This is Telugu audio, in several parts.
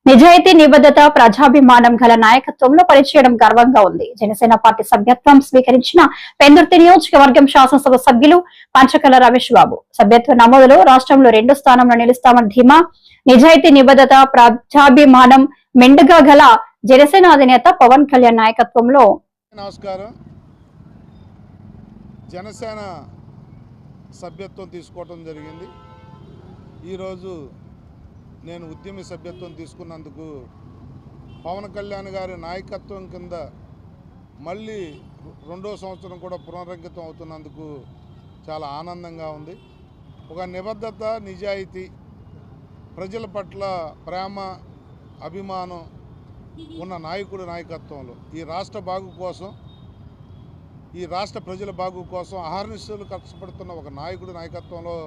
నిజాయితీ నిబద్ధత ప్రజాభిమానం గల నాయకత్వంలో పనిచేయడం గర్వంగా ఉంది. జనసేన పార్టీ సభ్యత్వం స్వీకరించిన పెందుర్తి నియోజకవర్గం శాసనసభ సభ్యులు పంచకల రమేష్ బాబు సభ్యత్వ నమోదులో రాష్ట్రంలో 2వ స్థానంలో నిలుస్తామని ధీమా. నిజాయితీ నిబద్ధత ప్రజాభిమానం మెండుగా గల జనసేన అధినేత పవన్ కళ్యాణ్ నాయకత్వంలో. నమస్కారం. జనసేన సభ్యత్వం తీసుకోవడం జరిగింది. ఈరోజు నేను ఉద్యమి సభ్యత్వం తీసుకున్నందుకు పవన్ కళ్యాణ్ గారి నాయకత్వం కింద మళ్ళీ 2వ సంవత్సరం కూడా పునరంకితం అవుతున్నందుకు చాలా ఆనందంగా ఉంది. ఒక నిబద్ధత, నిజాయితీ, ప్రజల పట్ల ప్రేమ, అభిమానం ఉన్న నాయకుడి నాయకత్వంలో ఈ రాష్ట్ర బాగు కోసం, ఈ రాష్ట్ర ప్రజల బాగు కోసం అహర్నిశలు కష్టపడుతున్న ఒక నాయకుడి నాయకత్వంలో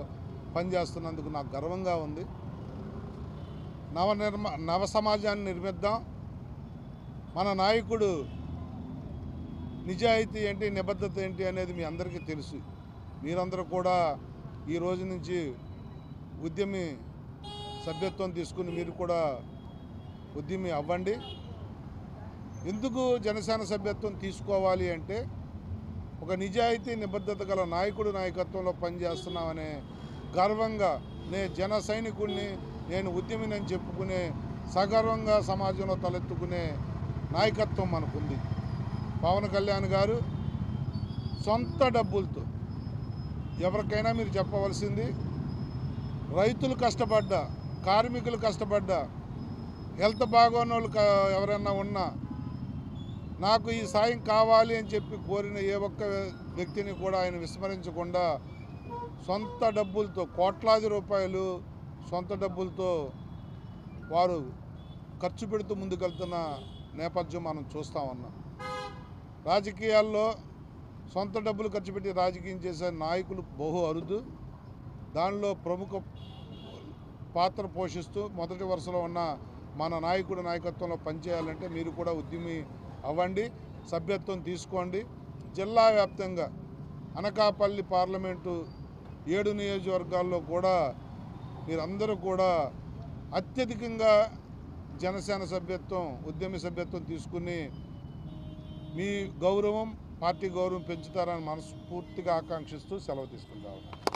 పనిచేస్తున్నందుకు నాకు గర్వంగా ఉంది. నవ సమాజాన్ని నిర్మిద్దాం. మన నాయకుడు నిజాయితీ ఏంటి, నిబద్ధత ఏంటి అనేది మీ అందరికీ తెలుసు. మీరందరూ కూడా ఈ రోజు నుంచి ఉద్యమి సభ్యత్వం తీసుకుని మీరు కూడా ఉద్యమి అవ్వండి. ఎందుకు జనసేన సభ్యత్వం తీసుకోవాలి అంటే, ఒక నిజాయితీ నిబద్ధత గల నాయకుడు నాయకత్వంలో పనిచేస్తున్నామనే గర్వంగా, నేను జన సైనికుడిని, నేను ఉద్యమిని చెప్పుకునే సగర్వంగా సమాజంలో తలెత్తుకునే నాయకత్వం మనకుంది. పవన్ కళ్యాణ్ గారు సొంత డబ్బులతో, ఎవరికైనా మీరు చెప్పవలసింది, రైతులు కష్టపడ్డా, కార్మికులు కష్టపడ్డా, హెల్త్ బాగోనోళ్ళు ఎవరైనా ఉన్నా, నాకు ఈ సాయం కావాలి అని చెప్పి కోరిన ఏ ఒక్క వ్యక్తిని కూడా ఆయన విస్మరించకుండా సొంత డబ్బులతో, కోట్లాది రూపాయలు సొంత డబ్బులతో వారు ఖర్చు పెడుతూ ముందుకెళ్తున్న నేపథ్యం మనం చూస్తూ ఉన్నాం. రాజకీయాల్లో సొంత డబ్బులు ఖర్చు పెట్టి రాజకీయం చేసే నాయకులు బహు అరుదు. దానిలో ప్రముఖ పాత్ర పోషిస్తూ మొదటి వరుసలో ఉన్న మన నాయకుడి నాయకత్వంలో పనిచేయాలంటే మీరు కూడా ఉద్యమి అవ్వండి, సభ్యత్వం తీసుకోండి. జిల్లా వ్యాప్తంగా అనకాపల్లి పార్లమెంటు 7 నియోజకవర్గాల్లో కూడా మీరందరూ కూడా అత్యధికంగా జనసేన సభ్యత్వం, ఉద్యమి సభ్యత్వం తీసుకుని మీ గౌరవం, పార్టీ గౌరవం పెంచుతారని మనస్ఫూర్తిగా ఆకాంక్షిస్తూ సెలవు తీసుకుంటా ఉన్నాను.